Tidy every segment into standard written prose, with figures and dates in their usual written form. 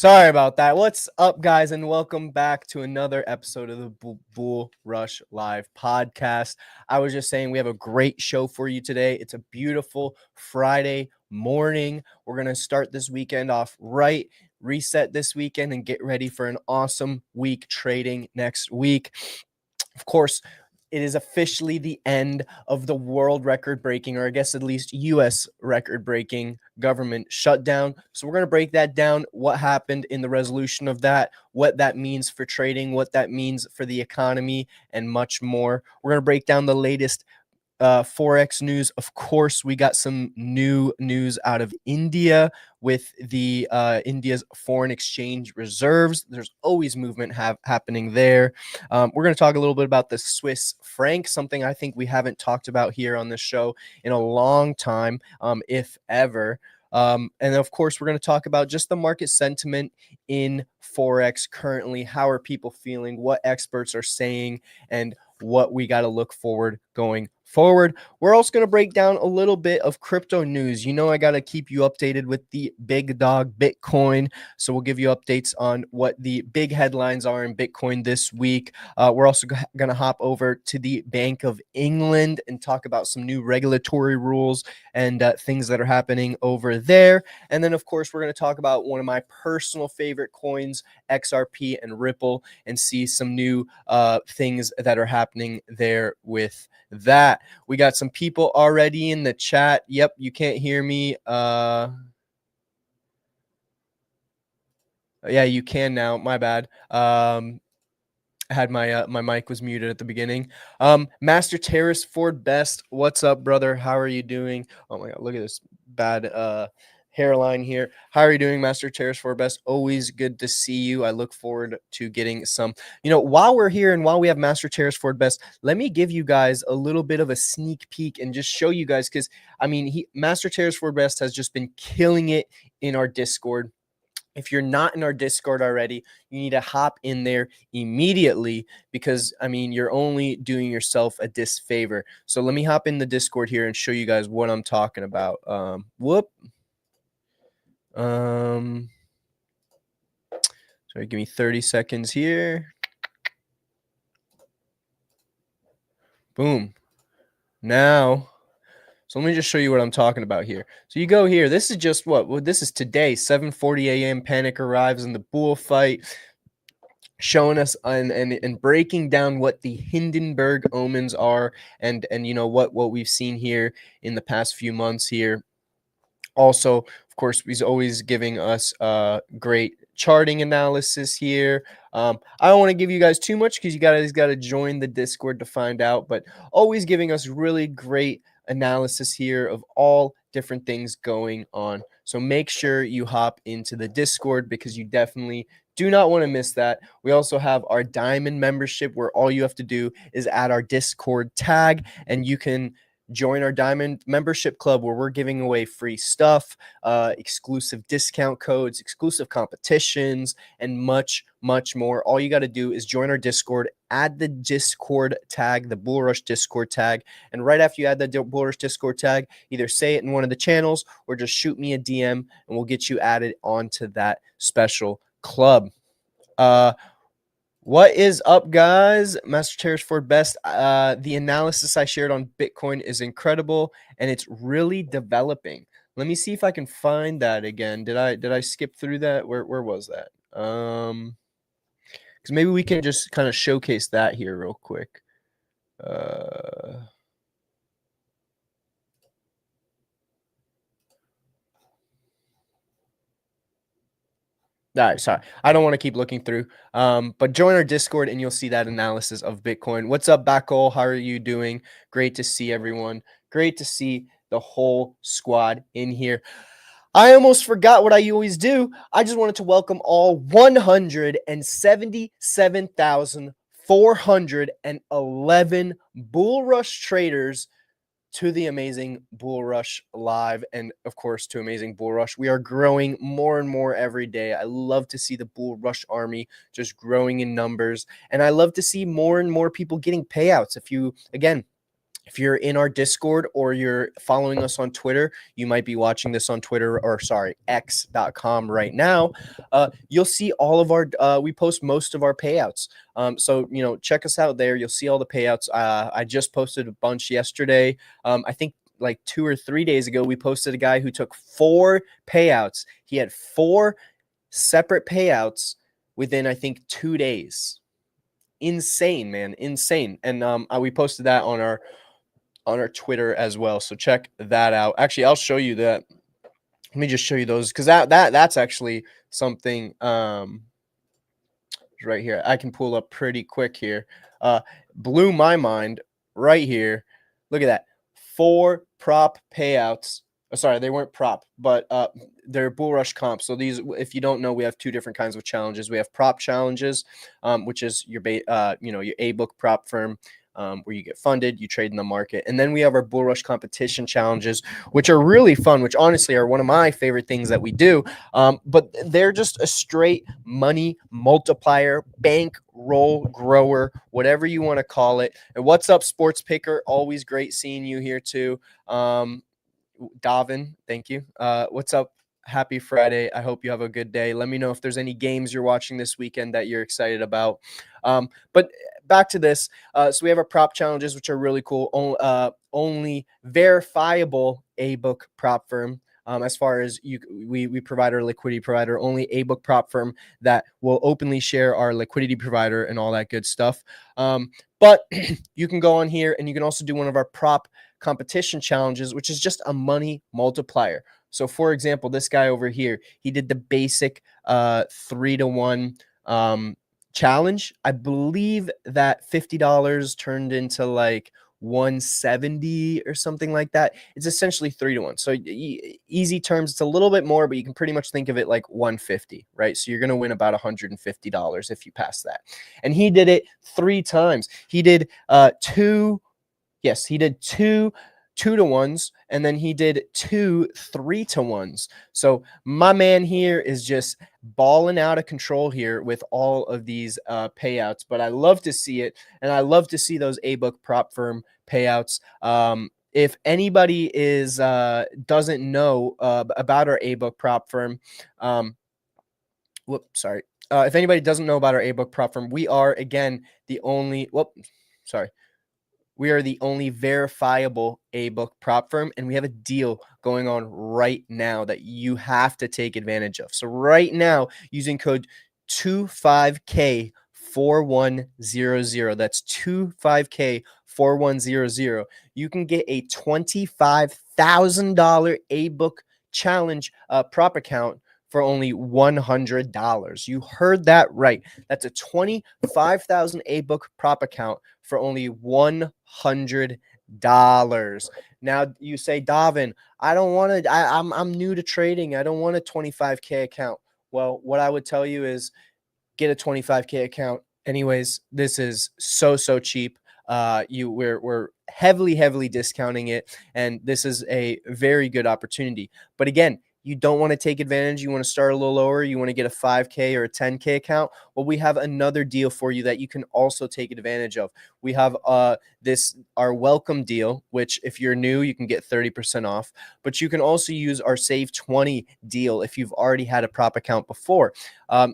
Sorry about that. What's up, guys, and welcome back to another episode of the Bull Rush Live podcast. I was just saying we have a great show for you today. It's a beautiful Friday morning. We're going to start this weekend off right, reset this weekend, and get ready for an awesome week trading next week. Of course, it is officially the end of the world record breaking, or I guess at least US record breaking government shutdown. So we're going to break that down, what happened in the resolution of that, what that means for trading, what that means for the economy, and much more. We're going to break down the latest Forex news. Of course, we got some new news out of India with the India's foreign exchange reserves. There's always movement happening there. We're going to talk a little bit about the Swiss franc, something I think we haven't talked about here on this show in a long time, if ever. And of course, we're going to talk about just the market sentiment in Forex currently. How are people feeling? What experts are saying, and what we got to look forward going forward. We're also going to break down a little bit of crypto news. You know, I got to keep you updated with the big dog Bitcoin. So we'll give you updates on what the big headlines are in Bitcoin this week. We're also going to hop over to the Bank of England and talk about some new regulatory rules and things that are happening over there. And then, of course, we're going to talk about one of my personal favorite coins, XRP and Ripple, and see some new things that are happening there with that. We got some people already in the chat. Yep, you can't hear me. Yeah, you can now. My bad. I had my mic was muted at the beginning. Master Terrace Ford Best, what's up, brother? How are you doing? Oh my god, look at this bad hairline here. How are you doing, Master Terrace Ford Best? Always good to see you. I look forward to getting some, while we're here and while we have Master Terrace Ford Best, let me give you guys a little bit of a sneak peek and just show you guys, because I mean, Master Terrace Ford Best has just been killing it in our Discord. If you're not in our Discord already, you need to hop in there immediately, because I mean, you're only doing yourself a disfavor. So let me hop in the Discord here and show you guys what I'm talking about. Sorry, give me 30 seconds here. Boom. Now, so let me just show you what I'm talking about here. So you go here. This is just what? Well, this is today, 7:40 a.m. Panic arrives in the bullfight, showing us and breaking down what the Hindenburg omens are, and you know what we've seen here in the past few months here. Also, of course, he's always giving us great charting analysis here. I don't want to give you guys too much, because you guys got to join the Discord to find out, but always giving us really great analysis here of all different things going on. So make sure you hop into the Discord, because you definitely do not want to miss that. We also have our Diamond membership, where all you have to do is add our Discord tag, and you can join our Diamond membership club, where we're giving away free stuff, exclusive discount codes, exclusive competitions, and much, much more. All you got to do is join our Discord, add the Discord tag, the BullRush Discord tag, and right after you add the BullRush Discord tag, either say it in one of the channels or just shoot me a DM, and we'll get you added onto that special club. What is up, guys? Master Terrace Ford Best. The analysis I shared on Bitcoin is incredible, and it's really developing. Let me see if I can find that again. Did I skip through that? Where was that? Because maybe we can just kind of showcase that here real quick. All right, sorry. I don't want to keep looking through. But join our Discord and you'll see that analysis of Bitcoin. What's up, Backol? How are you doing? Great to see everyone. Great to see the whole squad in here. I almost forgot what I always do. I just wanted to welcome all 177,411 Bull Rush traders to the amazing Bull Rush Live, and of course to Amazing Bull Rush. We are growing more and more every day. I love to see the Bull Rush army just growing in numbers, and I love to see more and more people getting payouts. If If you're in our Discord or you're following us on Twitter, you might be watching this on Twitter or x.com right now. You'll see all of our, we post most of our payouts. So, check us out there. You'll see all the payouts. I just posted a bunch yesterday. I think like 2 or 3 days ago, we posted a guy who took 4 payouts. He had 4 separate payouts within, I think, 2 days. Insane, man. Insane. And we posted that on our Twitter as well. So check that out. Actually, I'll show you that. Let me just show you those, because that's actually something right here. I can pull up pretty quick here. Blew my mind right here. Look at that. 4 prop payouts. Oh, sorry, they weren't prop, but they're BullRush comps. So these, if you don't know, we have 2 different kinds of challenges. We have prop challenges, which is your your A-book prop firm, where you get funded, you trade in the market. And then we have our BullRush competition challenges, which are really fun, which honestly are one of my favorite things that we do. But they're just a straight money multiplier, bank roll grower, whatever you want to call it. And what's up, Sports Picker? Always great seeing you here too. Davin, thank you. What's up? Happy Friday. I hope you have a good day. Let me know if there's any games you're watching this weekend that you're excited about. But back to this. So we have our prop challenges, which are really cool. Only verifiable A-book prop firm. As far as we provide our liquidity provider, only A-book prop firm that will openly share our liquidity provider and all that good stuff. But you can go on here and you can also do one of our prop competition challenges, which is just a money multiplier. So for example, this guy over here, he did the basic 3-to-1 challenge. I believe that $50 turned into like 170 or something like that. It's essentially 3-to-1. So easy terms, it's a little bit more, but you can pretty much think of it like 150, right? So you're going to win about $150 if you pass that. And he did it 3 times. He did he did 2 2-to-1s, and then he did 2 3-to-1s. So my man here is just balling out of control here with all of these payouts. But I love to see it, and I love to see those A-book prop firm payouts. If anybody doesn't know about our A-book prop firm, if anybody doesn't know about our A-book prop firm, we are again the only. We are the only verifiable A-book prop firm, and we have a deal going on right now that you have to take advantage of. So right now, using code 25K4100, that's 25K4100, you can get a $25,000 A-book challenge prop account for only $100. You heard that right. That's a 25,000 A-book prop account for only $100. Now you say, Davin, I don't want to. I'm new to trading. I don't want a 25K account. Well, what I would tell you is get a 25K account. Anyways, this is so cheap. We're heavily discounting it, and this is a very good opportunity. But again, you don't want to take advantage. You want to start a little lower. You want to get a 5K or a 10K account. Well, we have another deal for you that you can also take advantage of. We have our welcome deal, which if you're new, you can get 30% off. But you can also use our Save 20 deal if you've already had a prop account before.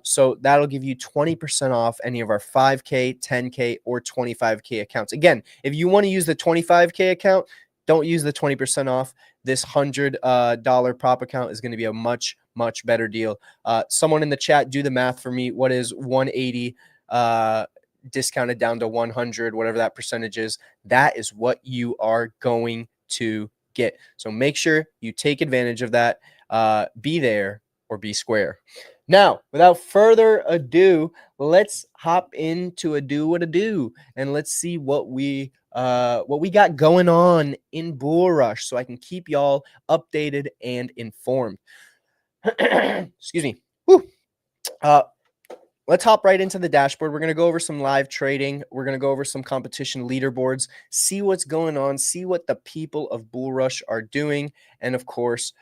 So that'll give you 20% off any of our 5K, 10K, or 25K accounts. Again, if you want to use the 25K account, don't use the 20% off. This $100 prop account is going to be a much better deal. Someone in the chat, do the math for me. What is 180 discounted down to 100, whatever that percentage is? That is what you are going to get. So make sure you take advantage of that. Be there or be square. Now, without further ado, let's hop into a do what a do, and let's see what we got going on in BullRush, so I can keep y'all updated and informed. Excuse me. Whew. Let's hop right into the dashboard. We're going to go over some live trading. We're going to go over some competition leaderboards, see what's going on, see what the people of BullRush are doing, and of course,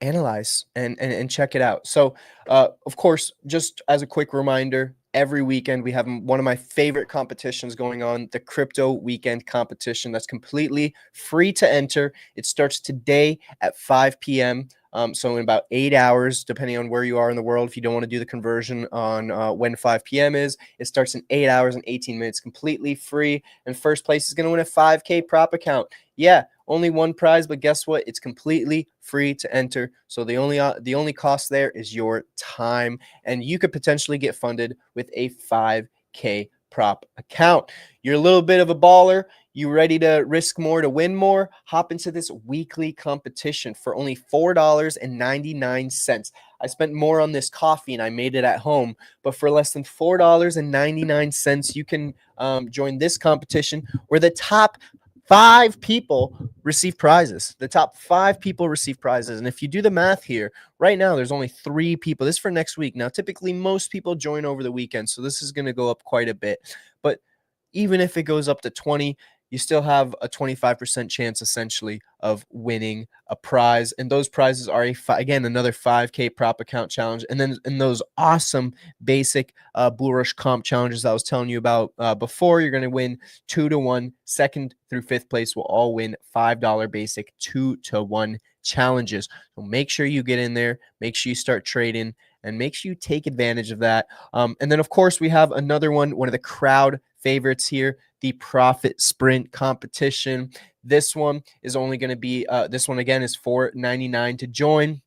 analyze and check it out. So, of course, just as a quick reminder, every weekend. We have one of my favorite competitions going on, the Crypto Weekend Competition. That's completely free to enter. It starts today at 5 p.m. So in about 8 hours, depending on where you are in the world, if you don't want to do the conversion on when 5 p.m. is, it starts in 8 hours and 18 minutes, completely free. And first place is going to win a 5K prop account. Yeah, only one prize, but guess what? It's completely free to enter. So the only cost there is your time, and you could potentially get funded with a 5K prop account. You're a little bit of a baller. You ready to risk more to win more? Hop into this weekly competition for only $4.99. I spent more on this coffee and I made it at home, but for less than $4.99, you can join this competition where the top 5 people receive prizes. The top 5 people receive prizes. And if you do the math here, right now there's only 3 people. This is for next week. Now, typically most people join over the weekend, so this is going to go up quite a bit. But even if it goes up to 20, you still have a 25% chance essentially of winning a prize. And those prizes are, again, another 5K prop account challenge. And then in those awesome basic BullRush comp challenges I was telling you about before, you're going to win 2-to-1. Second through fifth place will all win $5 basic 2-to-1 challenges. So make sure you get in there, make sure you start trading, and make sure you take advantage of that. And then, of course, we have another one of the crowd favorites here, the Profit Sprint competition. This one is only going to be, this one again is $4.99 to join.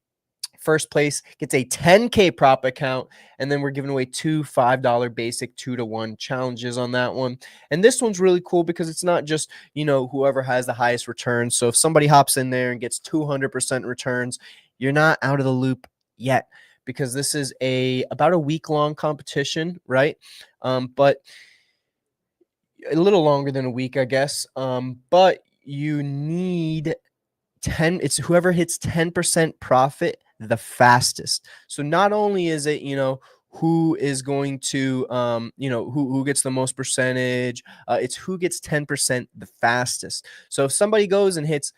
First place gets a 10K prop account, and then we're giving away 2 $5 basic 2-to-1 challenges on that one. And this one's really cool because it's not just, whoever has the highest returns. So if somebody hops in there and gets 200% returns, you're not out of the loop yet, because this is about a week-long competition, right? But a little longer than a week, I guess. But you need 10. It's whoever hits 10% profit the fastest. So not only is it, who is going to, who gets the most percentage, it's who gets 10% the fastest. So if somebody goes and hits,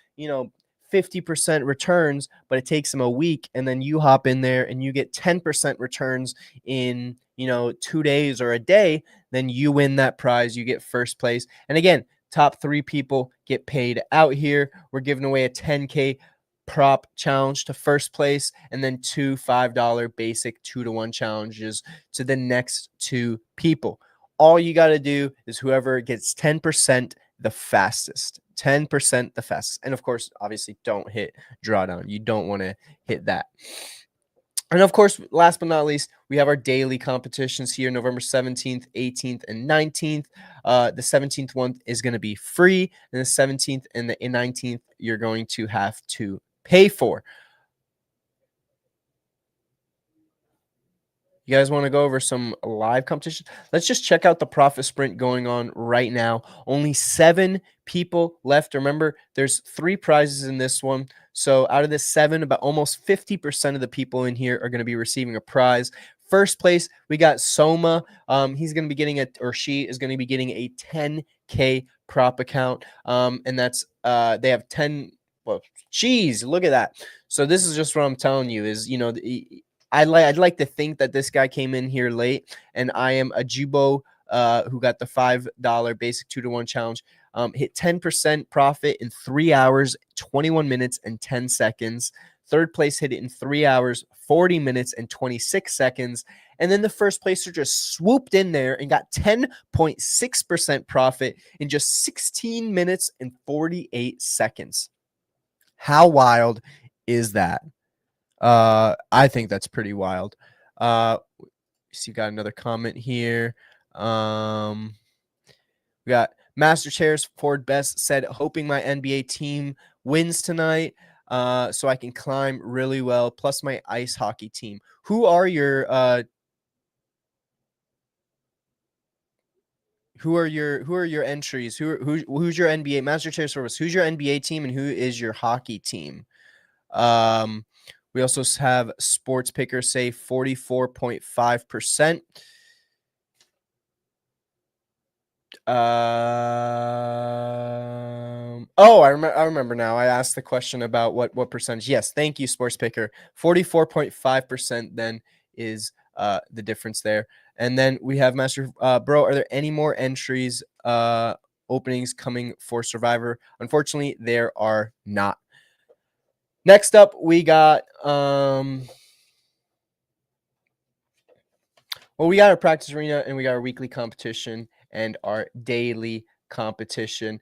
50% returns, but it takes them a week, and then you hop in there and you get 10% returns in 2 days or a day, then you win that prize. You get first place. And again, top 3 people get paid out here. We're giving away a 10K prop challenge to first place, and then 2 $5 basic 2-to-1 challenges to the next 2 people. All you got to do is whoever gets 10% the fastest. 10% the fastest. And of course, obviously, don't hit drawdown. You don't want to hit that. And of course, last but not least, we have our daily competitions here, November 17th, 18th, and 19th. The 17th one is going to be free, and the 17th and the 19th you're going to have to pay for. You guys want to go over some live competition? Let's just check out the profit sprint going on right now. Only 7 people left. Remember, there's 3 prizes in this one. So out of the 7, about almost 50% of the people in here are going to be receiving a prize. First place, we got Soma. He's going to be getting she is going to be getting a 10K prop account. And that's they have 10. Well, geez, look at that. So this is just what I'm telling you is, I'd like to think that this guy came in here late, and I am a Jubo who got the $5 basic 2-to-1 challenge. Hit 10% profit in 3 hours, 21 minutes, and 10 seconds. Third place hit it in 3 hours, 40 minutes, and 26 seconds. And then the first placer just swooped in there and got 10.6% profit in just 16 minutes and 48 seconds. How wild is that? I think that's pretty wild. So you got another comment here. We got Master Chairs Ford Best said, hoping my NBA team wins tonight, so I can climb really well. Plus my ice hockey team. Who are your entries? Who's your NBA Master Chair Service? Who's your NBA team and who is your hockey team? We also have Sports Picker say 44.5%. I remember now. I asked the question about what percentage. Yes, thank you, Sports Picker. 44.5% then is the difference there. And then we have Master Bro. Are there any more entries openings coming for Survivor? Unfortunately, there are not. Next up, we got we got our practice arena, and we got our weekly competition and our daily competition.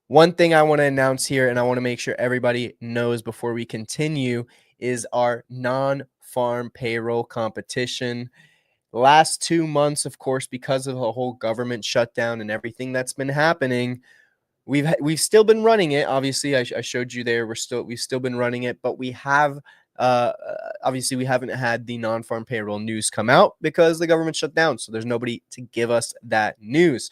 One thing I want to announce here, and I want to make sure everybody knows before we continue, is our non-farm payroll competition. Last 2 months, of course, because of the whole government shutdown and everything that's been happening, we've still been running it. Obviously, I showed you there. We've still been running it, but we have obviously we haven't had the non-farm payroll news come out because the government shut down. So there's nobody to give us that news.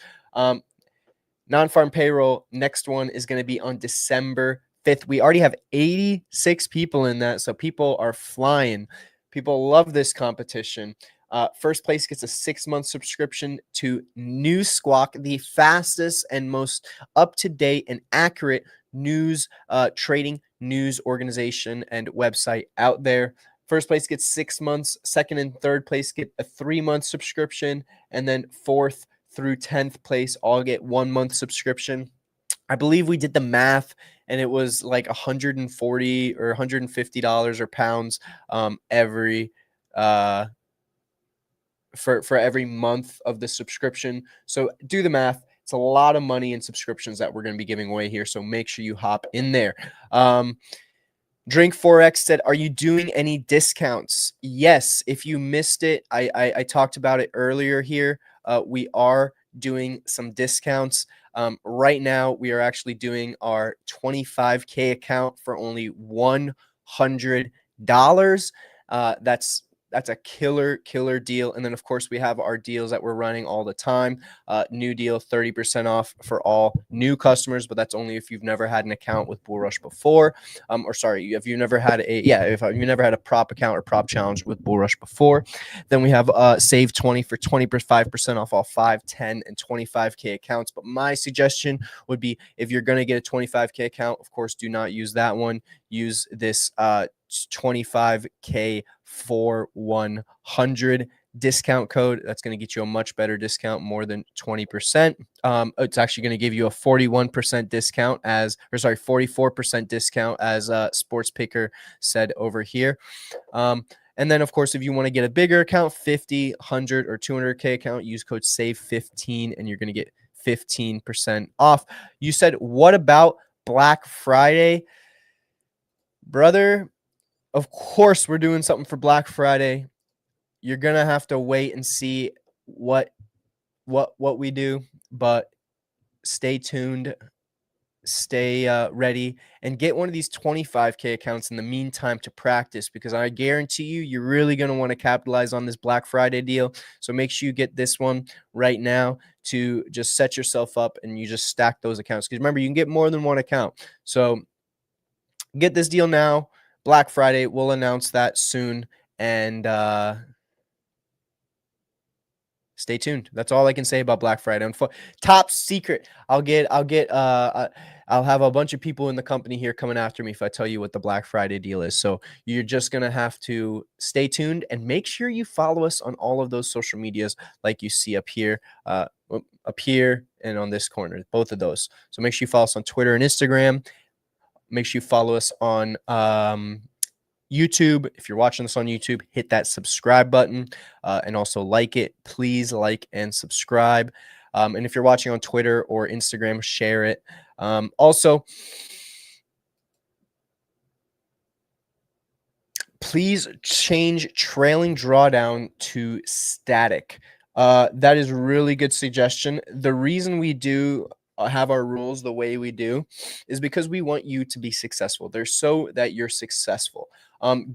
Non-farm payroll, next one is going to be on December 5th. We already have 86 people in that, so people are flying. People love this competition. First place gets a 6-month subscription to News Squawk, the fastest and most up-to-date and accurate news trading news organization and website out there. First place gets 6 months. Second and third place get a 3-month subscription, and then fourth through 10th place all get 1-month subscription. I believe we did the math, and it was like $140 or $150 or pounds every for every month of the subscription. So do the math. It's a lot of money in subscriptions that we're going to be giving away here. So make sure you hop in there. Drink Forex said, are you doing any discounts? Yes. If you missed it, I talked about it earlier here. We are doing some discounts. Right now, we are actually doing our 25K account for only $100. That's a killer deal. And then, of course, we have our deals that we're running all the time. New deal, 30% off for all new customers, but that's only if you've never had an account with BullRush before. If you've never had if you never had a prop account or prop challenge with BullRush before. Then we have Save 20 for 25% off all 5, 10, and 25K accounts. But my suggestion would be, if you're going to get a 25K account, of course, do not use that one. Use this 25K for 100 discount code. That's going to get you a much better discount, more than 20%. It's actually going to give you a 41% discount 44% discount, as Sports Picker said over here. And then, of course, if you want to get a bigger account, 50, 100, or 200K account, use code SAVE15 and you're going to get 15% off. You said, what about Black Friday? Brother, of course we're doing something for Black Friday. You're going to have to wait and see what we do, but stay tuned, stay ready, and get one of these 25K accounts in the meantime to practice, because I guarantee you're really going to want to capitalize on this Black Friday deal. So make sure you get this one right now to just set yourself up, and you just stack those accounts, because remember, you can get more than one account. So get this deal now. Black Friday, we'll announce that soon, and stay tuned. That's all I can say about Black Friday. Top secret. I'll have a bunch of people in the company here coming after me if I tell you what the Black Friday deal is. So you're just going to have to stay tuned and make sure you follow us on all of those social medias like you see up here and on this corner, both of those. So make sure you follow us on Twitter and Instagram. Make sure you follow us on YouTube. If you're watching this on YouTube, hit that subscribe button and also like it. Please like and subscribe. And if you're watching on Twitter or Instagram, share it. Also, please change trailing drawdown to static. That is a really good suggestion. The reason we do have our rules the way we do is because we want you to be successful. They're so that you're successful.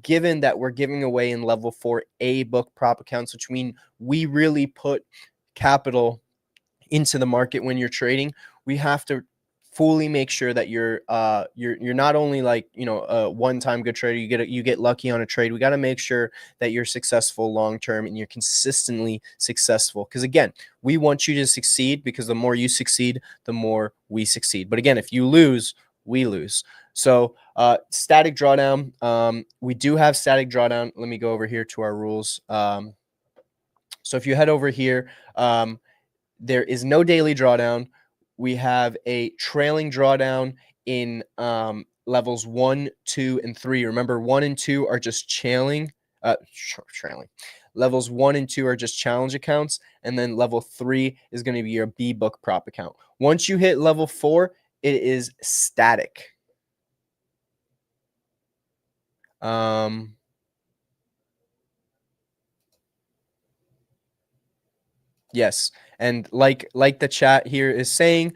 Given that we're giving away in level 4 A book prop accounts, which mean we really put capital into the market when you're trading, we have to fully make sure that you're not only like, a one-time good trader, you get lucky on a trade. We got to make sure that you're successful long-term and you're consistently successful. Because again, we want you to succeed, because the more you succeed, the more we succeed. But again, if you lose, we lose. So static drawdown, we do have static drawdown. Let me go over here to our rules. So if you head over here, there is no daily drawdown. We have a trailing drawdown in levels 1, 2, and 3. Remember, 1 and 2 are just trailing. Levels 1 and 2 are just challenge accounts, and then level 3 is going to be your B book prop account. Once you hit level 4, it is static. Yes, and like the chat here is saying,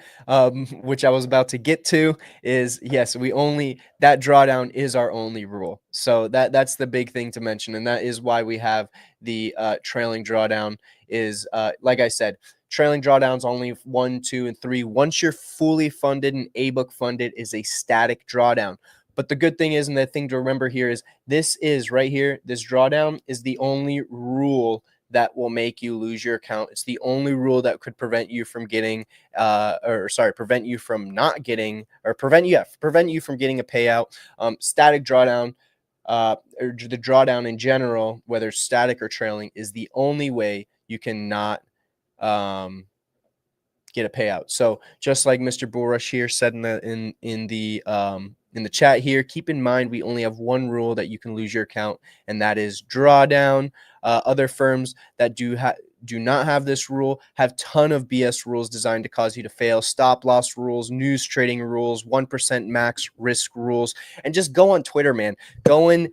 which I was about to get to, is yes, we only that drawdown is our only rule. So that's the big thing to mention, and that is why we have the trailing drawdown. Is like I said, trailing drawdowns only 1, 2, and 3. Once you're fully funded and A book funded, is a static drawdown. But the good thing is, and the thing to remember here is, this is right here. This drawdown is the only rule that will make you lose your account. It's the only rule that could prevent you from getting, prevent you from not getting, or prevent you from getting a payout. Static drawdown, or the drawdown in general, whether static or trailing, is the only way you cannot get a payout. So just like Mr. BullRush here said in the chat here, keep in mind we only have one rule that you can lose your account, and that is drawdown. Other firms that do not have this rule have ton of BS rules designed to cause you to fail. Stop loss rules, news trading rules, 1% max risk rules, and just go on Twitter, man. Go on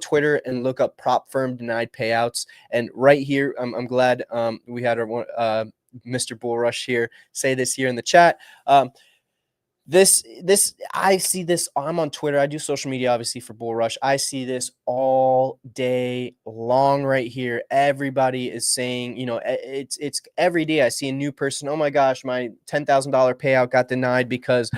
Twitter and look up prop firm denied payouts. And right here, I'm glad we had our Mr. BullRush here say this here in the chat. This I see this. I'm on Twitter. I do social media, obviously, for BullRush. I see this all day long right here. Everybody is saying, it's every day I see a new person. Oh my gosh, my $10,000 payout got denied because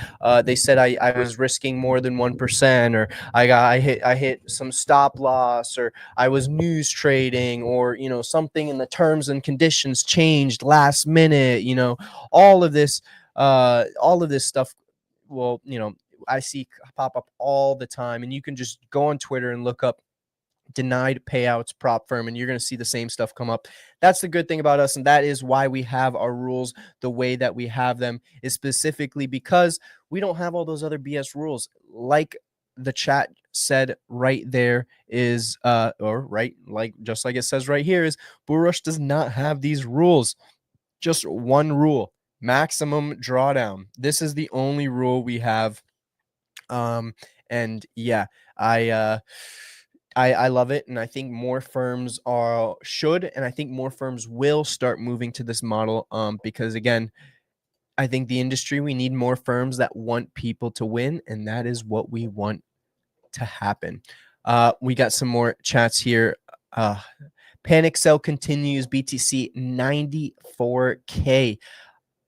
they said I was risking more than 1%, or I hit some stop loss, or I was news trading, or something in the terms and conditions changed last minute. All of this stuff. Well, I see pop up all the time, and you can just go on Twitter and look up denied payouts prop firm, and you're going to see the same stuff come up. That's the good thing about us, and that is why we have our rules the way that we have them, is specifically because we don't have all those other BS rules. Like the chat said right there is just like it says right here, is BullRush does not have these rules. Just one rule: maximum drawdown. This is the only rule we have. And yeah, I love it, and I think more firms and I think more firms will start moving to this model. Because again, I think the industry, we need more firms that want people to win, and that is what we want to happen. We got some more chats here. Panic sell continues. BTC 94K.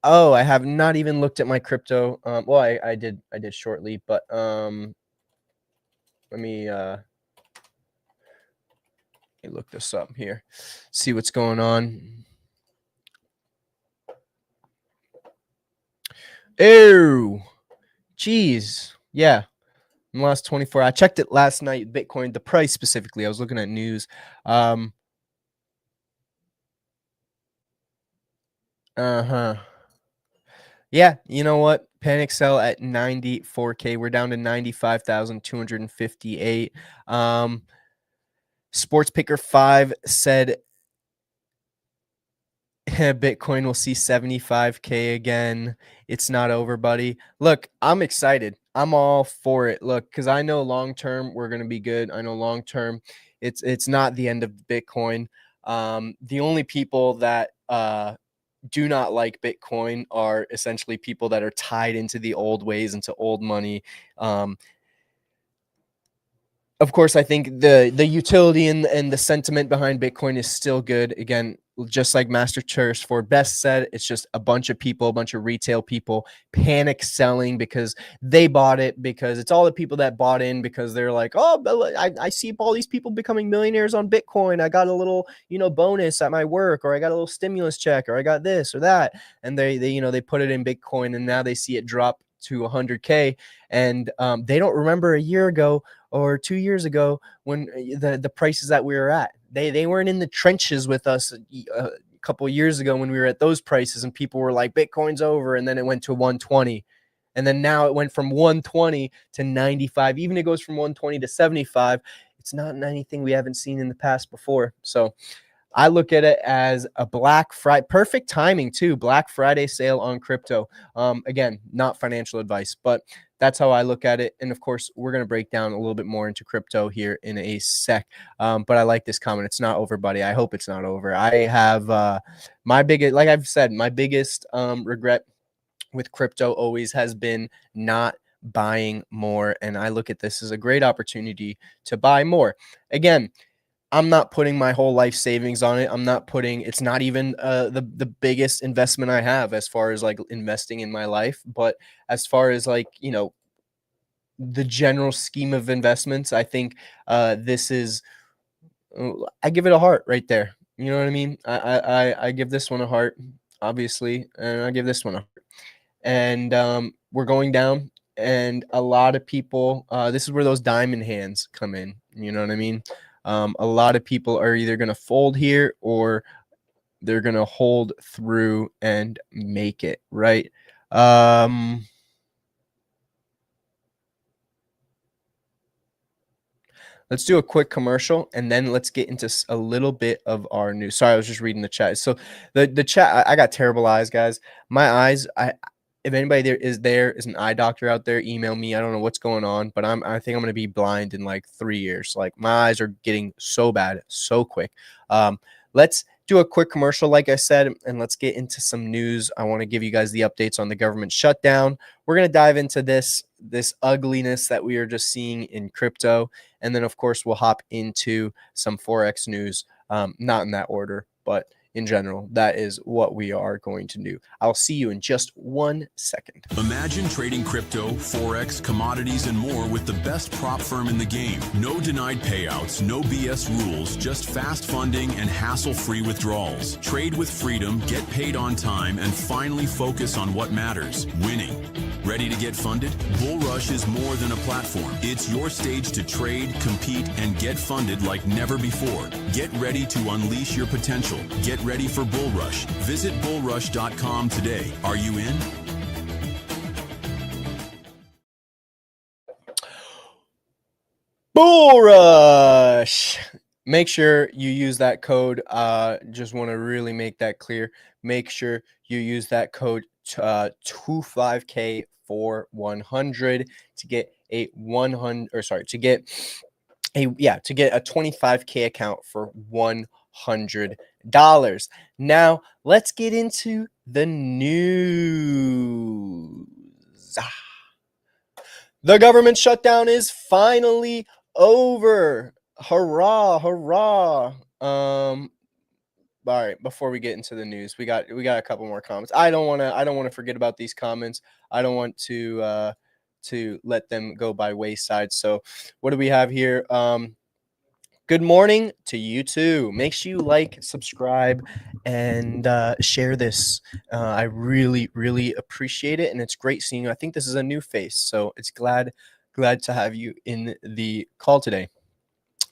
Oh, I have not even looked at my crypto. Well, I did shortly, but let me look this up here, see what's going on. Oh, geez, yeah. In the last 24, I checked it last night. Bitcoin, the price specifically. I was looking at news. Yeah, you know what? Panic sell at 94K. We're down to 95,258. Sports Picker 5 said Bitcoin will see 75K again. It's not over, buddy. Look, I'm excited. I'm all for it. Look, because I know long term we're going to be good. I know long term it's not the end of Bitcoin. The only people that do not like Bitcoin are essentially people that are tied into the old ways, into old money. Of course, I think the utility and the sentiment behind Bitcoin is still good. Again, just like Master Church for Best said, it's just a bunch of people, a bunch of retail people panic selling because they bought it, because it's all the people that bought in because they're like, oh, I see all these people becoming millionaires on Bitcoin. I got a little, bonus at my work, or I got a little stimulus check, or I got this or that. And they put it in Bitcoin, and now they see it drop to 100K, and they don't remember a year ago or 2 years ago when the prices that we were at. They weren't in the trenches with us a couple of years ago when we were at those prices, and people were like, Bitcoin's over, and then it went to 120. And then now it went from 120 to 95. Even it goes from 120 to 75. It's not anything we haven't seen in the past before. So I look at it as a Black Friday, perfect timing too. Black Friday sale on crypto. Again, not financial advice, but that's how I look at it. And of course, we're going to break down a little bit more into crypto here in a sec. But I like this comment. It's not over, buddy. I hope it's not over. I have my biggest, like I've said, my biggest regret with crypto always has been not buying more. And I look at this as a great opportunity to buy more. Again, I'm not putting my whole life savings on it. I'm not putting, it's not even the biggest investment I have as far as like investing in my life. But as far as like, the general scheme of investments, I think this is, I give it a heart right there. You know what I mean? I give this one a heart, obviously, and I give this one a heart. And we're going down, and a lot of people, this is where those diamond hands come in. You know what I mean? A lot of people are either going to fold here or they're going to hold through and make it, right? Let's do a quick commercial, and then let's get into a little bit of our news. Sorry, I was just reading the chat. So the chat, I got terrible eyes, guys. My eyes, if anybody there is an eye doctor out there, email me. I don't know what's going on, but I think I'm gonna be blind in like 3 years. Like my eyes are getting so bad so quick. Let's do a quick commercial, like I said, and let's get into some news. I want to give you guys the updates on the government shutdown. We're gonna dive into this ugliness that we are just seeing in crypto, and then of course we'll hop into some Forex news. Not in that order, but in general, that is what we are going to do. I'll see you in just 1 second. Imagine trading crypto, Forex, commodities, and more with the best prop firm in the game. No denied payouts, no BS rules, just fast funding and hassle-free withdrawals. Trade with freedom, get paid on time, and finally focus on what matters, winning. Ready to get funded? BullRush is more than a platform. It's your stage to trade, compete, and get funded like never before. Get ready to unleash your potential. Get ready for BullRush. Visit bullrush.com today. Are you in? BullRush. Make sure you use that code. Just want to really make that clear. Make sure you use that code 25K for 100 to get a 100, or sorry, to get a 25K account for $100. Now let's get into the news. The government shutdown is finally over. Hurrah, hurrah. All right, before we get into the news, we got a couple more comments. I don't want to forget about these comments. I don't want to let them go by wayside. So what do we have here? Good morning to you too. Make sure you like, subscribe, and share this. I really, really appreciate it, and it's great seeing you. I think this is a new face, so it's glad to have you in the call today.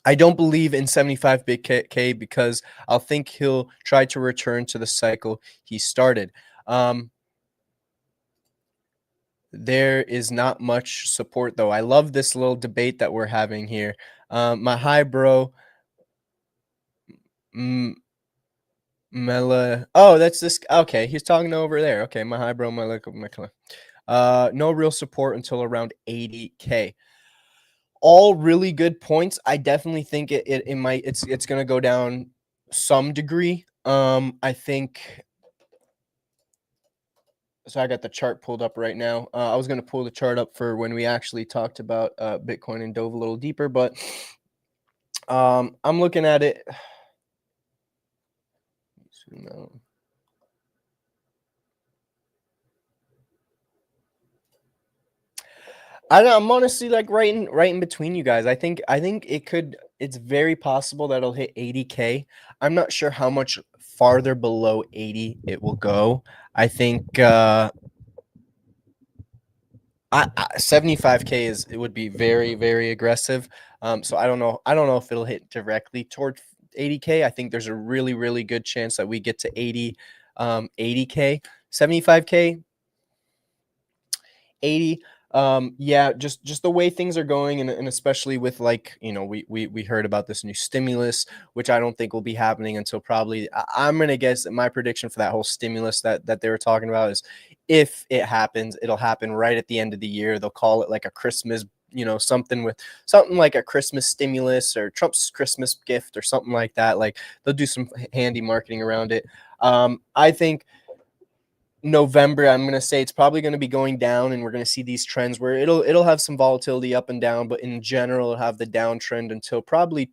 I don't believe in 75 K because I'll think he'll try to return to the cycle he started. There is not much support, though. I love this little debate that we're having here. My hi, bro. Mela. Oh, that's this. Okay, he's talking over there. Okay, my hi, bro. Mela. No real support until around 80K. All really good points. I definitely think it might, it's going to go down some degree. I think, so I got the chart pulled up right now. I was going to pull the chart up for when we actually talked about Bitcoin and dove a little deeper, but I'm looking at it. I'm honestly like right in between you guys. I think it's very possible that it'll hit 80K. I'm not sure how much farther below 80 it will go. I think 75K it would be very, very aggressive. So I don't know. I don't know if it'll hit directly toward 80K. I think there's a really, really good chance that we get to 80K. 75K, 80. Yeah, just the way things are going, and especially with, like, we heard about this new stimulus, which I don't think will be happening until probably, I'm gonna guess that my prediction for that whole stimulus that they were talking about is, if it happens, it'll happen right at the end of the year. They'll call it like a Christmas, something like a Christmas stimulus or Trump's Christmas gift or something like that. Like, they'll do some handy marketing around it. I think November, I'm going to say it's probably going to be going down, and we're going to see these trends where it'll have some volatility up and down, but in general it'll have the downtrend until probably,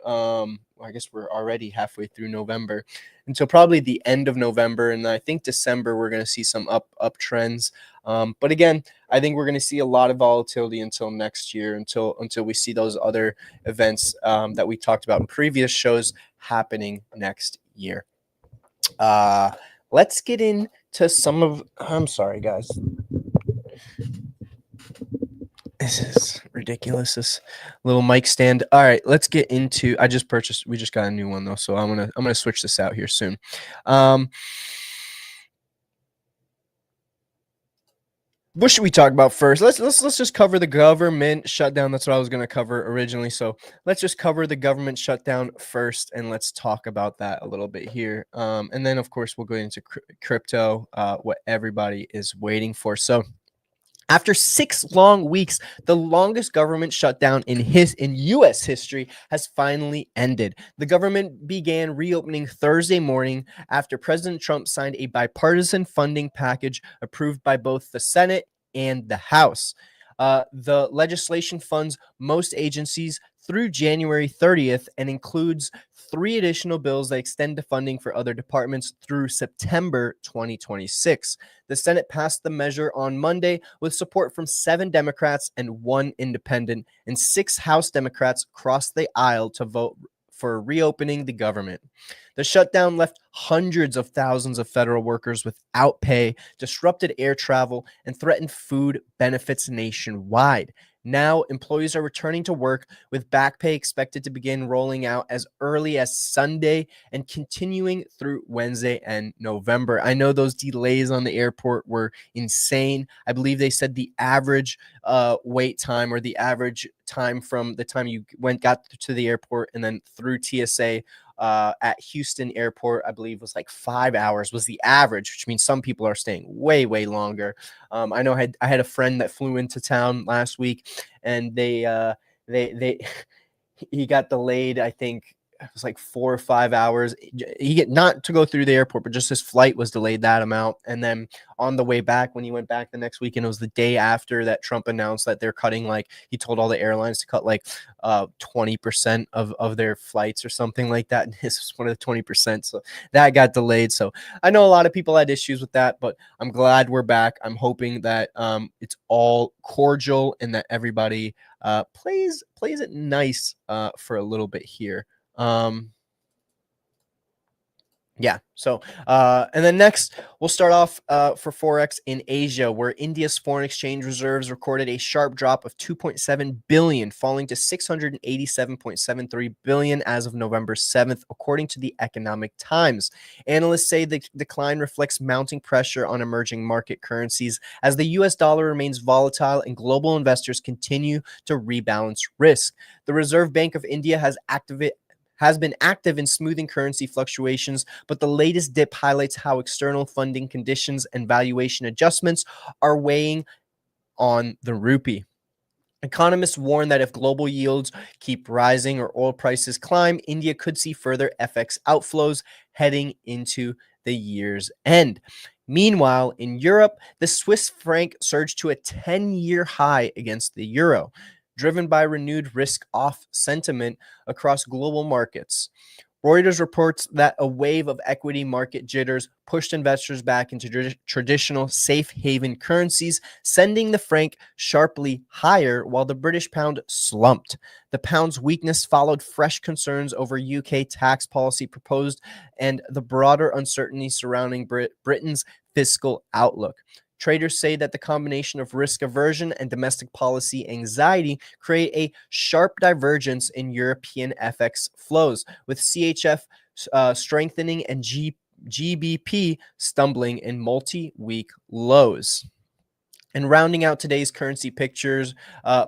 I guess we're already halfway through November, until probably the end of November. And I think December we're going to see some up trends. But again, I think we're going to see a lot of volatility until next year, until we see those other events that we talked about in previous shows happening next year. Let's get into some of, I'm sorry, guys. This is ridiculous, this little mic stand. All right, let's get into, we just got a new one though, so I'm gonna switch this out here soon. What should we talk about first? Let's just cover the government shutdown. That's what I was going to cover originally. So let's just cover the government shutdown first, and let's talk about that a little bit here. And then, of course, we'll go into crypto, what everybody is waiting for. So after 6 long weeks, the longest government shutdown in U.S. history has finally ended. The government began reopening Thursday morning after President Trump signed a bipartisan funding package approved by both the Senate and the House. The legislation funds most agencies through January 30th and includes 3 additional bills that extend the funding for other departments through September 2026. The Senate passed the measure on Monday with support from 7 Democrats and 1 independent, and 6 House Democrats crossed the aisle to vote for reopening the government. The shutdown left hundreds of thousands of federal workers without pay, disrupted air travel, and threatened food benefits nationwide. Now, employees are returning to work, with back pay expected to begin rolling out as early as Sunday and continuing through Wednesday and November. I know those delays on the airport were insane. I believe they said the average wait time, or the average time from the time you got to the airport and then through TSA at Houston Airport, I believe was like 5 hours was the average, which means some people are staying way, way longer. I know I had a friend that flew into town last week, and he got delayed. I think it was like 4 or 5 hours. He get not to go through the airport, but just his flight was delayed that amount. And then on the way back, when he went back the next weekend, it was the day after that Trump announced that they're cutting, like, he told all the airlines to cut like 20% of their flights or something like that. And this was one of the 20%. So that got delayed. So I know a lot of people had issues with that, but I'm glad we're back. I'm hoping that it's all cordial and that everybody plays it nice for a little bit here. Yeah. So, and then next we'll start off for Forex in Asia, where India's foreign exchange reserves recorded a sharp drop of 2.7 billion, falling to 687.73 billion as of November 7th, according to the Economic Times. Analysts say the decline reflects mounting pressure on emerging market currencies as the US dollar remains volatile and global investors continue to rebalance risk. The Reserve Bank of India has been active in smoothing currency fluctuations, but the latest dip highlights how external funding conditions and valuation adjustments are weighing on the rupee. Economists warn that if global yields keep rising or oil prices climb, India could see further FX outflows heading into the year's end. Meanwhile, in Europe, the Swiss franc surged to a 10-year high against the euro, driven by renewed risk-off sentiment across global markets. Reuters reports that a wave of equity market jitters pushed investors back into traditional safe haven currencies, sending the franc sharply higher while the British pound slumped. The pound's weakness followed fresh concerns over UK tax policy proposed and the broader uncertainty surrounding Britain's fiscal outlook. Traders say that the combination of risk aversion and domestic policy anxiety create a sharp divergence in European FX flows, with CHF strengthening and GBP stumbling in multi-week lows. And rounding out today's currency pictures,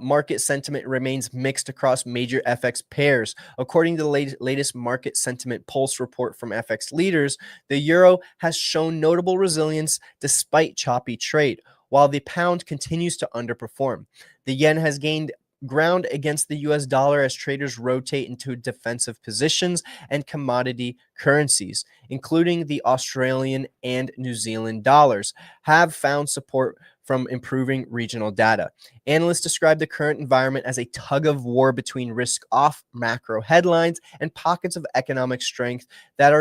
market sentiment remains mixed across major FX pairs. According to the latest market sentiment pulse report from FX leaders, the euro has shown notable resilience despite choppy trade, while the pound continues to underperform. The yen has gained ground against the US dollar as traders rotate into defensive positions, and commodity currencies, including the Australian and New Zealand dollars, have found support from improving regional data. Analysts describe the current environment as a tug of war between risk-off macro headlines and pockets of economic strength that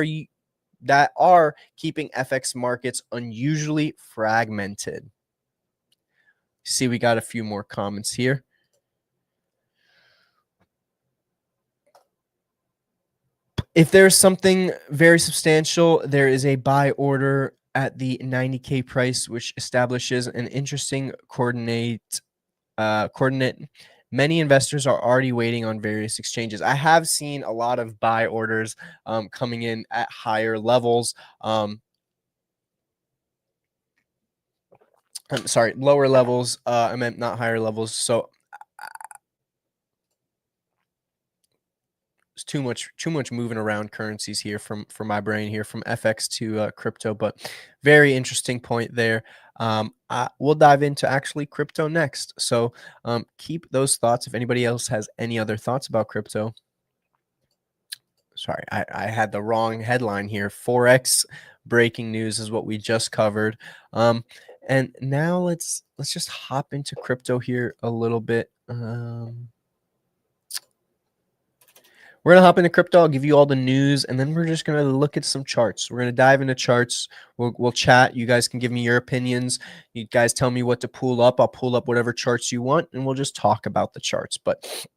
are keeping FX markets unusually fragmented. See, we got a few more comments here. If there's something very substantial, there is a buy order at the 90K price, which establishes an interesting coordinate. Many investors are already waiting on various exchanges. I have seen a lot of buy orders coming in at higher levels. I'm sorry, lower levels. I meant not higher levels. So it's too much moving around currencies here from my brain here, from FX to crypto. But very interesting point there. We'll dive into actually crypto next. So keep those thoughts. If anybody else has any other thoughts about crypto. Sorry, I had the wrong headline here. Forex breaking news is what we just covered. And now let's just hop into crypto here a little bit. We're going to hop into crypto. I'll give you all the news, and then we're just going to look at some charts. We're going to dive into charts. We'll chat. You guys can give me your opinions. You guys tell me what to pull up. I'll pull up whatever charts you want, and we'll just talk about the charts. But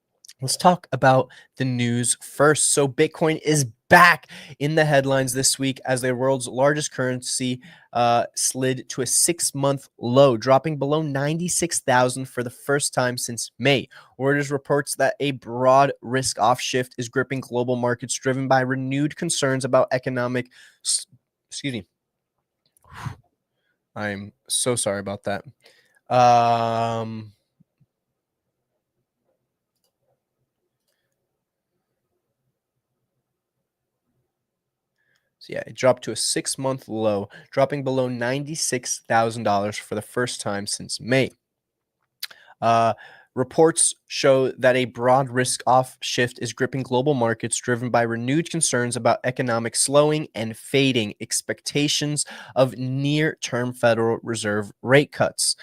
let's talk about the news first. So Bitcoin is back in the headlines this week as the world's largest currency slid to a 6-month low, dropping below 96,000 for the first time since May. Reuters reports that a broad risk-off shift is gripping global markets, driven by renewed concerns about economic. Excuse me. I'm so sorry about that. So yeah, it dropped to a 6-month low, dropping below $96,000 for the first time since May. Reports show that a broad risk-off shift is gripping global markets, driven by renewed concerns about economic slowing and fading expectations of near-term Federal Reserve rate cuts.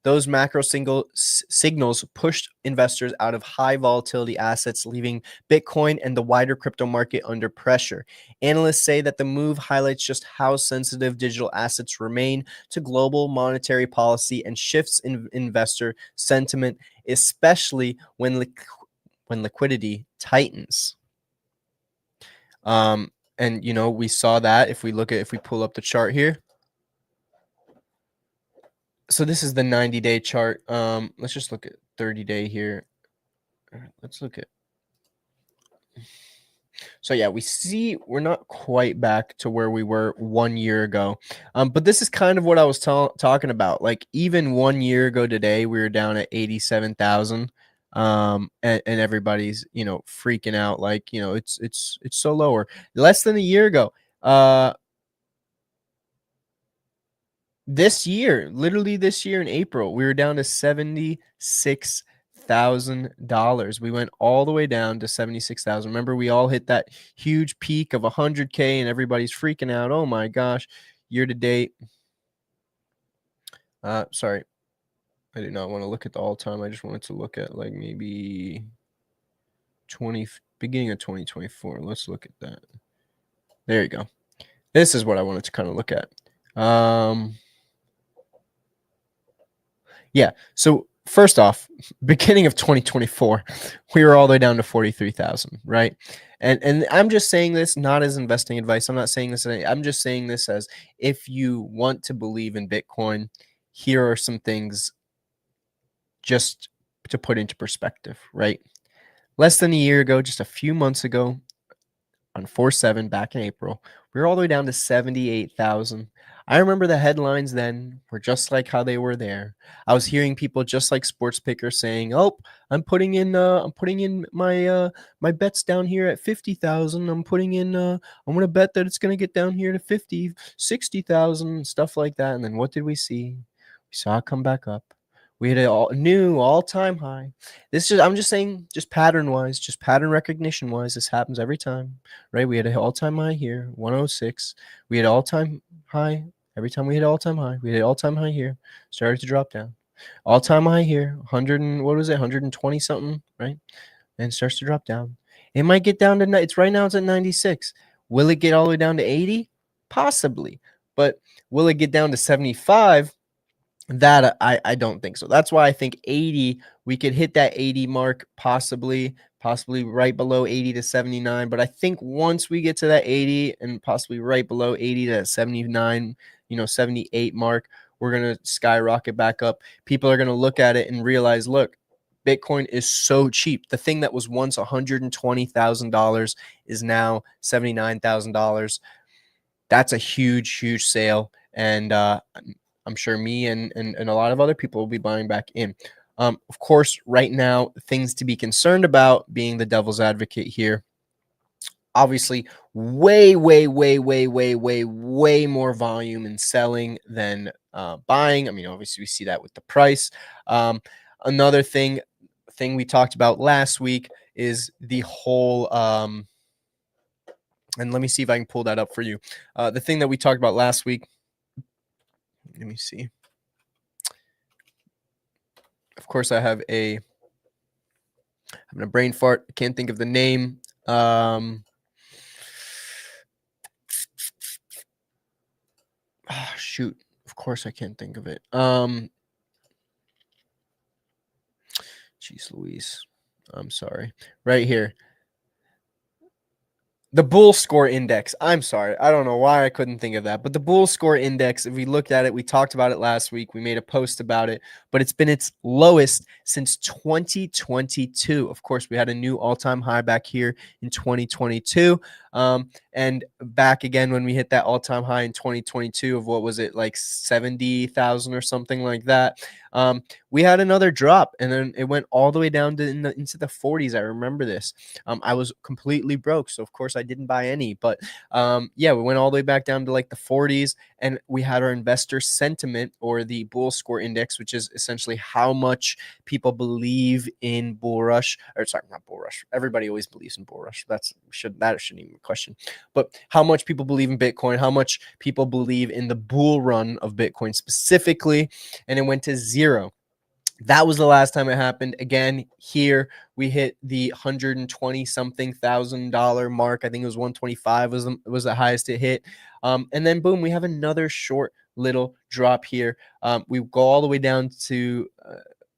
Those macro signals pushed investors out of high volatility assets, leaving Bitcoin and the wider crypto market under pressure. Analysts say that the move highlights just how sensitive digital assets remain to global monetary policy and shifts in investor sentiment, especially when liquidity tightens. And we saw that if we pull up the chart here. So this is the 90-day chart. Let's just look at 30-day here. Let's look at. So yeah, we see we're not quite back to where we were 1 year ago. But this is kind of what I was talking about. Like even 1 year ago today, we were down at 87,000. And everybody's, freaking out. Like, it's so lower. Less than a year ago. Literally this year in April, we were down to $76,000. We went all the way down to 76,000. Remember, we all hit that huge peak of 100K and everybody's freaking out. Oh my gosh, year to date. Sorry, I did not want to look at the all time. I just wanted to look at like maybe beginning of 2024. Let's look at that. There you go. This is what I wanted to kind of look at. Yeah. So first off, beginning of 2024, we were all the way down to 43,000, right? And I'm just saying this not as investing advice. I'm not saying this. I'm just saying this as if you want to believe in Bitcoin, here are some things just to put into perspective, right? Less than a year ago, just a few months ago, on 4/7 back in April, we were all the way down to 78,000. I remember the headlines then were just like how they were there. I was hearing people just like Sports Picker saying, "Oh, I'm putting in my bets down here at 50,000. I'm going to bet that it's going to get down here to 50, 60,000, stuff like that." And then what did we see? We saw it come back up. We hit a new all-time high. I'm just saying, just pattern-wise, just pattern recognition-wise, this happens every time, right? We had an all-time high here, 106. We had all-time high. Every time we hit all-time high, we hit all-time high here. Started to drop down. All-time high here, 100 and what was it, 120 something, right? And it starts to drop down. It might get down to it's right now. It's at 96. Will it get all the way down to 80? Possibly, but will it get down to 75? That I don't think so. That's why I think 80, we could hit that 80 mark, possibly right below 80 to 79. But I think once we get to that 80 and possibly right below 80 to 79, 78 mark, we're going to skyrocket back up. People are going to look at it and realize, look, Bitcoin is so cheap. The thing that was once $120,000 is now $79,000. That's a huge sale. And I'm sure me and a lot of other people will be buying back in. Of course, right now, things to be concerned about, being the devil's advocate here. Obviously, way more volume in selling than buying. I mean, obviously, we see that with the price. Another thing we talked about last week is the whole and let me see if I can pull that up for you. The thing that we talked about last week. Let me see. Of course, I'm having a brain fart. I can't think of the name. Shoot. Of course, I can't think of it. Jeez Louise. I'm sorry. Right here. The Bull Score Index. I'm sorry. I don't know why I couldn't think of that. But the Bull Score Index, if we looked at it, we talked about it last week. We made a post about it. But it's been its lowest since 2022. Of course, we had a new all-time high back here in 2022. And back again when we hit that all-time high in 2022 of what was it, like 70,000 or something like that. We had another drop, and then it went all the way down to into the 40s. I remember this. I was completely broke, so of course I didn't buy any. But yeah, we went all the way back down to like the 40s, and we had our investor sentiment, or the Bull Score Index, which is essentially how much people believe in BullRush. Or sorry, not BullRush. Everybody always believes in BullRush. That shouldn't even be a question. But how much people believe in Bitcoin, how much people believe in the bull run of Bitcoin specifically, and it went to 0. That was the last time it happened. Again, here we hit the $120,000 mark. I think it was 125 was the highest it hit. And then boom, we have another short little drop here. We go all the way down to,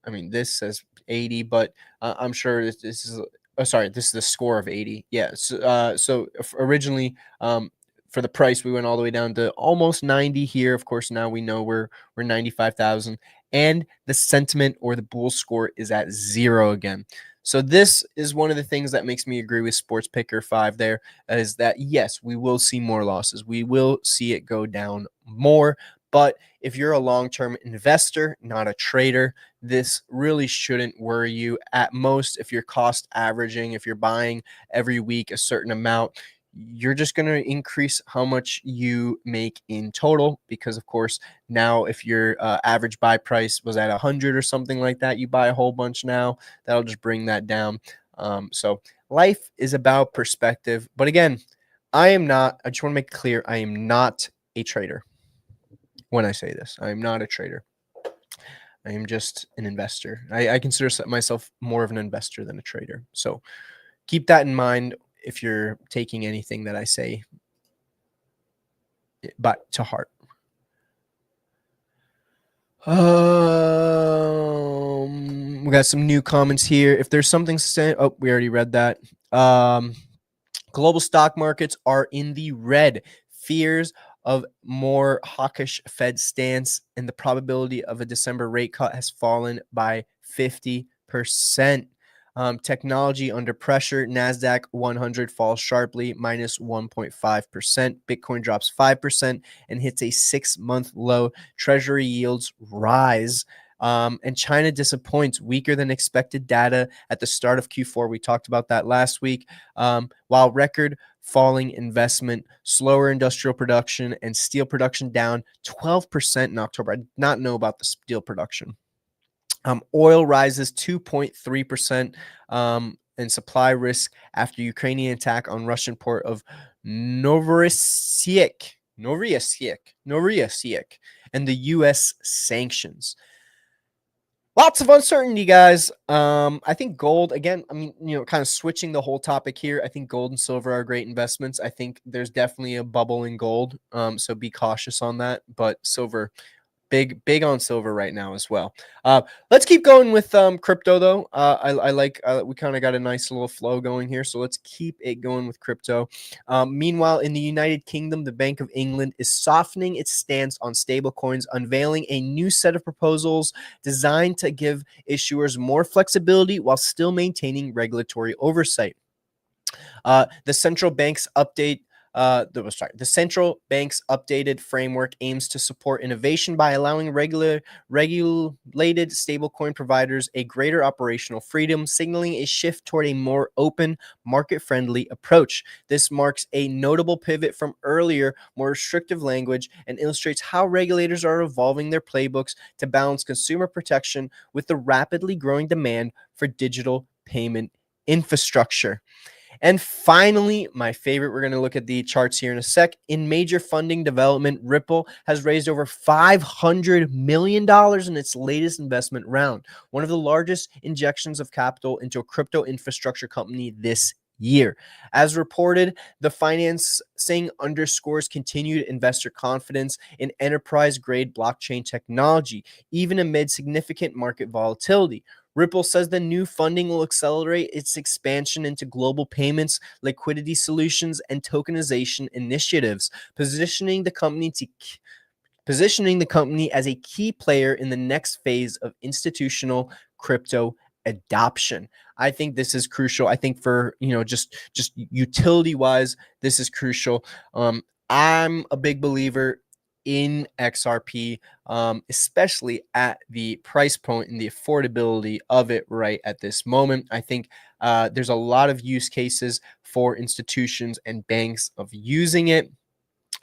I mean, this says 80, but I'm sure this is, sorry, this is the score of 80. Yeah. So originally, for the price, we went all the way down to almost 90 here. Of course, now we know we're 95,000. And the sentiment, or the Bull Score, is at 0 again. So this is one of the things that makes me agree with Sports Picker 5 there, is that, yes, we will see more losses. We will see it go down more. But if you're a long-term investor, not a trader, this really shouldn't worry you. At most, if you're cost averaging, if you're buying every week a certain amount, you're just going to increase how much you make in total, because of course now if your average buy price was at 100 or something like that, you buy a whole bunch now, that'll just bring that down. So life is about perspective. But again, I just want to make it clear, I am not a trader. When I say this, I am not a trader. I am just an investor. I consider myself more of an investor than a trader. So keep that in mind if you're taking anything that I say but to heart. We got some new comments here. If there's something to say, oh, we already read that. Global stock markets are in the red. Fears of more hawkish Fed stance, and the probability of a December rate cut has fallen by 50%. Technology under pressure. NASDAQ 100 falls sharply, minus 1.5%. Bitcoin drops 5% and hits a 6-month low. Treasury yields rise. And China disappoints. Weaker than expected data at the start of Q4. We talked about that last week. While record falling investment, slower industrial production, and steel production down 12% in October. I did not know about the steel production. Oil rises 2.3%, and supply risk after Ukrainian attack on Russian port of Novorossiysk, and the U.S. sanctions. Lots of uncertainty, guys. I think gold, again, kind of switching the whole topic here. I think gold and silver are great investments. I think there's definitely a bubble in gold, so be cautious on that. But silver, big on silver right now as well. Let's keep going with crypto though. I like we kind of got a nice little flow going here, so let's keep it going with crypto. Meanwhile, in the United Kingdom, the Bank of England is softening its stance on stablecoins, unveiling a new set of proposals designed to give issuers more flexibility while still maintaining regulatory oversight. The central bank's updated framework aims to support innovation by allowing regulated stablecoin providers a greater operational freedom, signaling a shift toward a more open, market-friendly approach. This marks a notable pivot from earlier, more restrictive language and illustrates how regulators are evolving their playbooks to balance consumer protection with the rapidly growing demand for digital payment infrastructure. And finally, my favorite, we're going to look at the charts here in a sec. In major funding development, Ripple has raised over $500 million in its latest investment round, one of the largest injections of capital into a crypto infrastructure company this year. As reported, the financing underscores continued investor confidence in enterprise-grade blockchain technology, even amid significant market volatility. Ripple says the new funding will accelerate its expansion into global payments, liquidity solutions, and tokenization initiatives, positioning the company as a key player in the next phase of institutional crypto adoption. I think this is crucial. I think for, just utility wise, this is crucial. I'm a big believer in XRP, especially at the price point and the affordability of it right at this moment. I think there's a lot of use cases for institutions and banks of using it.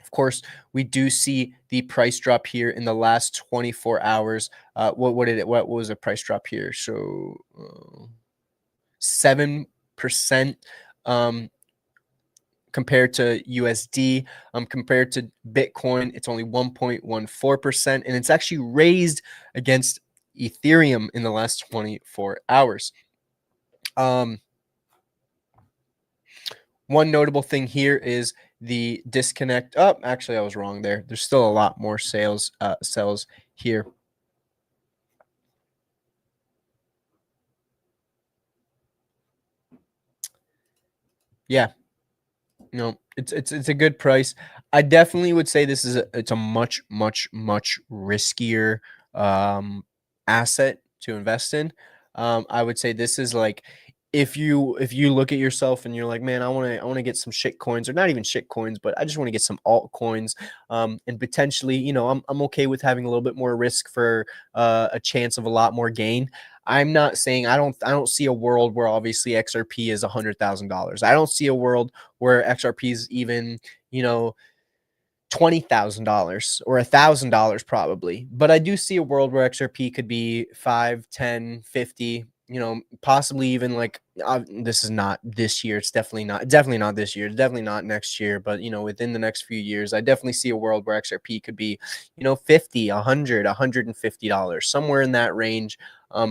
Of course, we do see the price drop here in the last 24 hours. What was the price drop here? So 7%. Compared to USD, compared to Bitcoin, it's only 1.14%, and it's actually raised against Ethereum in the last 24 hours. One notable thing here is the disconnect. Oh, actually, I was wrong there. There's still a lot more sells here. Yeah. No, it's a good price. I definitely would say this is it's a much riskier asset to invest in. I would say this is like if you look at yourself and you're like, man, I want to get some shit coins, or not even shit coins, but I just want to get some altcoins, and potentially, I'm okay with having a little bit more risk for a chance of a lot more gain. I'm not saying I don't see a world where obviously XRP is $100,000. I don't see a world where XRP is even, $20,000 or $1,000 probably. But I do see a world where XRP could be 5, 10, 50, possibly even like this is not this year. It's definitely not this year. It's definitely not next year. But, within the next few years, I definitely see a world where XRP could be, 50, 100, $150, somewhere in that range.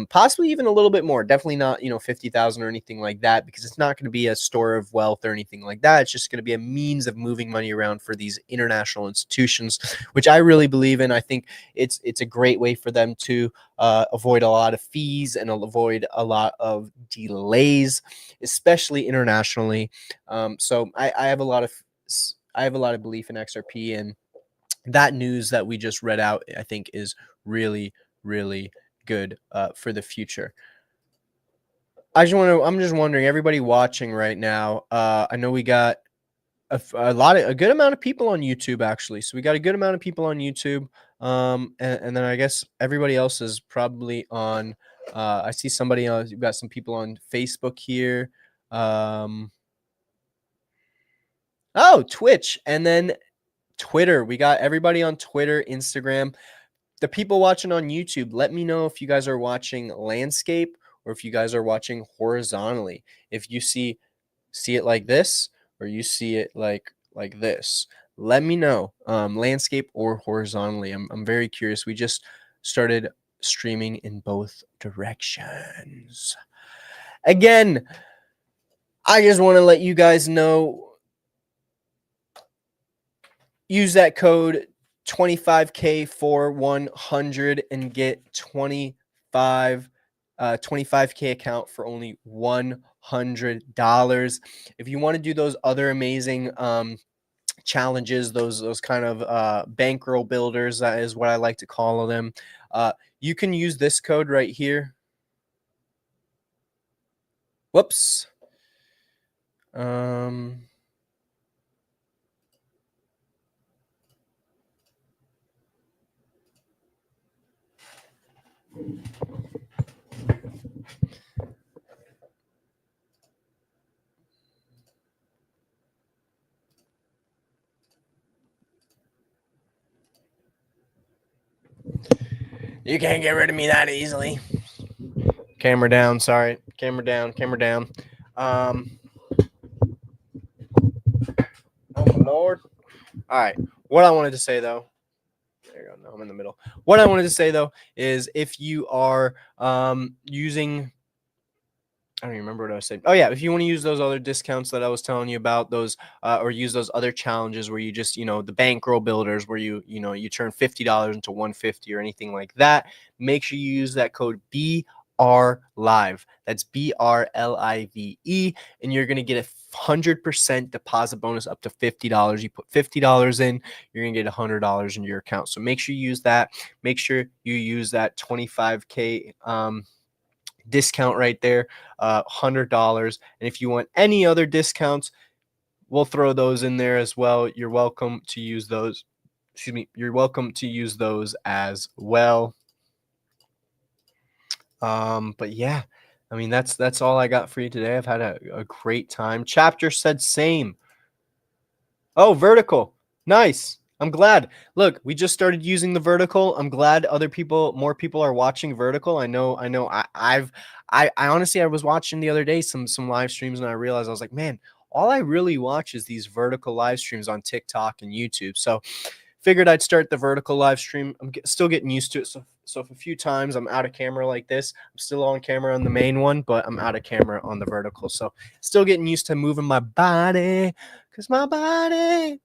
Possibly even a little bit more. Definitely not, 50,000 or anything like that, because it's not going to be a store of wealth or anything like that. It's just going to be a means of moving money around for these international institutions, which I really believe in. I think it's a great way for them to avoid a lot of fees and avoid a lot of delays, especially internationally. So I have a lot of belief in XRP, and that news that we just read out, I think, is really, really good for the future. I'm just wondering, everybody watching right now, I know we got a good amount of people on YouTube, actually. So we got a good amount of people on YouTube. And then I guess everybody else is probably on, I see somebody else, you've got some people on Facebook here. Oh, Twitch, and then Twitter. We got everybody on Twitter, Instagram. The people watching on YouTube, let me know if you guys are watching landscape or if you guys are watching horizontally. If you see it like this, or you see it like this, let me know, landscape or horizontally. I'm very curious. We just started streaming in both directions. Again, I just want to let you guys know, use that code 25K for 100 and get 25K account for only $100. If you want to do those other amazing challenges, those kind of bankroll builders, that is what I like to call them, you can use this code right here. Whoops. You can't get rid of me that easily. Camera down, sorry. Camera down, camera down. Oh my Lord. All right. What I wanted to say though, there you go. No, I'm in the middle. What I wanted to say though is, if you are using, I don't even remember what I was saying. Oh yeah, if you want to use those other discounts that I was telling you about, those or use those other challenges where you just, the bankroll builders, where you turn $50 into $150 or anything like that, make sure you use that code BR Live. That's BRLIVE, and you're gonna get a 100% deposit bonus up to $50. You put $50 in, you're gonna get $100 in your account. So make sure you use that. Make sure you use that 25K discount right there, $100. And if you want any other discounts, we'll throw those in there as well. You're welcome to use those. Excuse me. You're welcome to use those as well. But yeah, I mean, that's all I got for you today. I've had a great time. Chapter said same. Oh, vertical. Nice. I'm glad. Look, we just started using the vertical. I'm glad more people are watching vertical. I know. I honestly, I was watching the other day some live streams, and I realized, I was like, man, all I really watch is these vertical live streams on TikTok and YouTube. So figured I'd start the vertical live stream. I'm still getting used to it. So if a few times I'm out of camera like this, I'm still on camera on the main one, but I'm out of camera on the vertical. So still getting used to moving my body, because my body.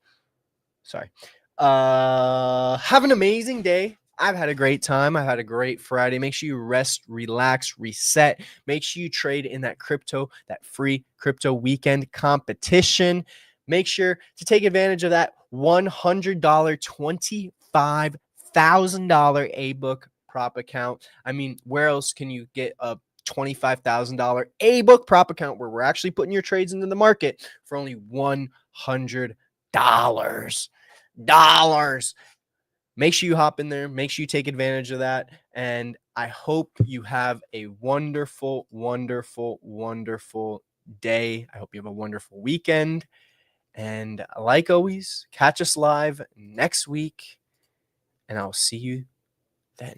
Sorry. Have an amazing day. I've had a great time. I've had a great Friday. Make sure you rest, relax, reset. Make sure you trade in that free crypto weekend competition. Make sure to take advantage of that $100, $25,000 A-Book prop account. I mean, where else can you get a $25,000 A-Book prop account where we're actually putting your trades into the market for only $100? Make sure you hop in there. Make sure you take advantage of that. And I hope you have a wonderful, wonderful, wonderful day. I hope you have a wonderful weekend. And like always, catch us live next week, and I'll see you then.